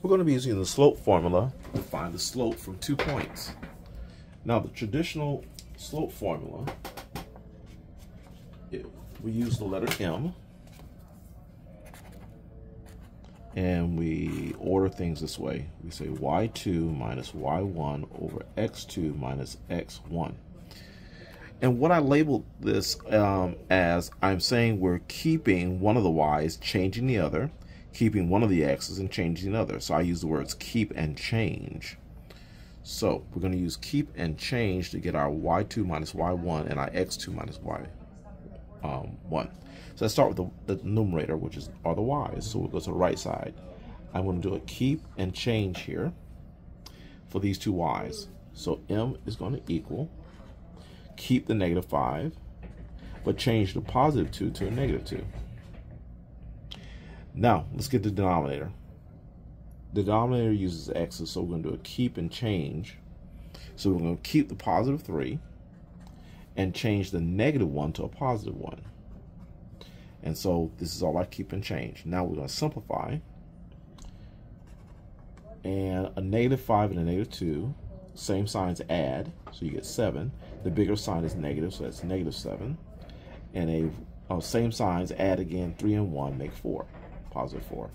We're going to be using the slope formula to find the slope from 2 points. Now, the traditional slope formula, we use the letter M, and we order things this way. We say y2 minus y1 over x2 minus x1. And what I labeled this as, I'm saying we're keeping one of the y's, changing the other, keeping one of the x's and changing the other. So I use the words keep and change. So we're going to use keep and change to get our y2 minus y1 and our x2 minus y1. So let's start with the numerator, which are the y's. So we'll go to the right side. I'm going to do a keep and change here for these two y's. So m is going to equal, keep the -5, but change the +2 to a -2. Now, let's get the denominator. The denominator uses x's, so we're going to do a keep and change. So we're going to keep the +3 and change the -1 to a +1. And so this is all I keep and change. Now we're going to simplify. And a -5 and a -2, same signs add, so you get 7. The bigger sign is negative, so that's -7. And same signs add again, 3 and 1 make 4, +4.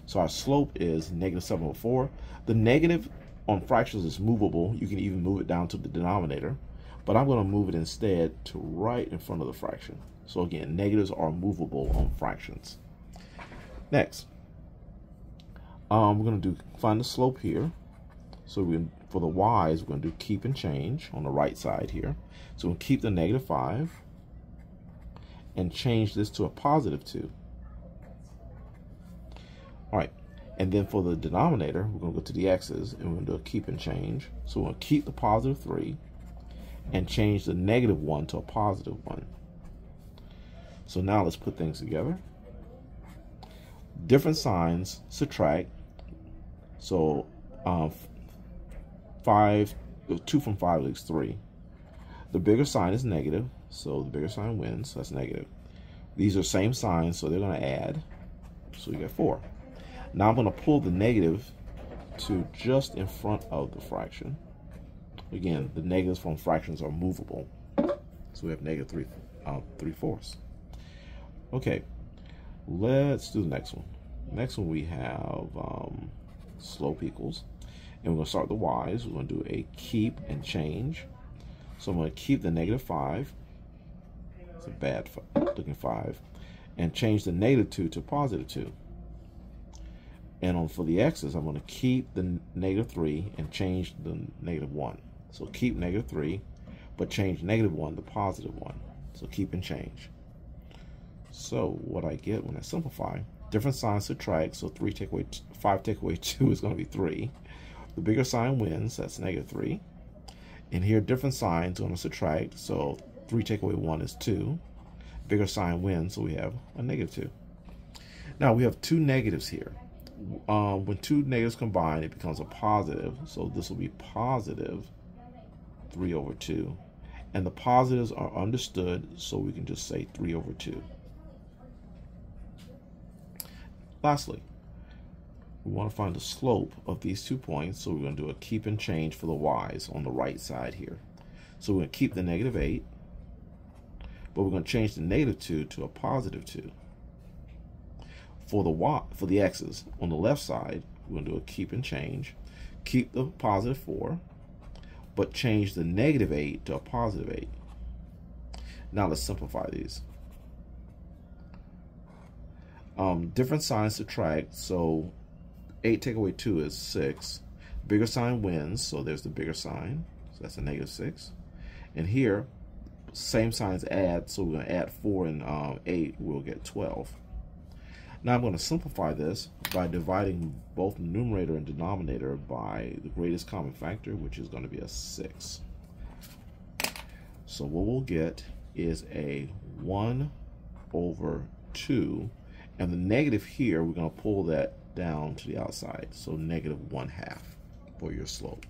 So our slope is -7/4. The negative on fractions is movable. You can even move it down to the denominator, but I'm going to move it instead to right in front of the fraction. So again, negatives are movable on fractions. Next, we're going to find the slope here. So for the y's, we're going to do keep and change on the right side here. So we'll keep the -5 and change this to a +2. All right, and then for the denominator, we're going to go to the x's and we're going to do a keep and change. So we're going to keep the +3 and change the -1 to a +1. So now let's put things together. Different signs subtract. So 2 from 5 leaves 3. The bigger sign is negative, so the bigger sign wins, so that's negative. These are same signs, so they're going to add, so you get 4. Now I'm going to pull the negative to just in front of the fraction. Again, the negatives from fractions are movable, so we have -3/4. Okay, let's do the next one. Next one we have slope equals, and we're going to start with the y's. We're going to do a keep and change. So I'm going to keep the -5, it's a bad looking 5, and change the -2 to +2. And for the x's, I'm going to keep the -3 and change the -1. So keep -3, but change -1 to +1. So keep and change. So what I get when I simplify, different signs subtract, so 5 take away 2 is going to be 3. The bigger sign wins, that's -3. And here different signs going to subtract, so 3 take away 1 is 2. Bigger sign wins, so we have a -2. Now we have two negatives here. When two negatives combine, it becomes a positive, so this will be +3/2. And the positives are understood, so we can just say 3/2. Lastly, we want to find the slope of these 2 points, so we're going to do a keep and change for the y's on the right side here. So we're going to keep the -8, but we're going to change the -2 to a +2. For the x's on the left side, we're going to do a keep and change. Keep the +4, but change the -8 to a +8. Now let's simplify these. Different signs subtract, so 8 take away 2 is 6. Bigger sign wins, so there's the bigger sign, so that's a -6. And here, same signs add, so we're going to add 4 and 8, we'll get 12. Now I'm going to simplify this by dividing both numerator and denominator by the greatest common factor, which is going to be a 6. So what we'll get is a 1/2, and the negative here, we're going to pull that down to the outside, so -1/2 for your slope.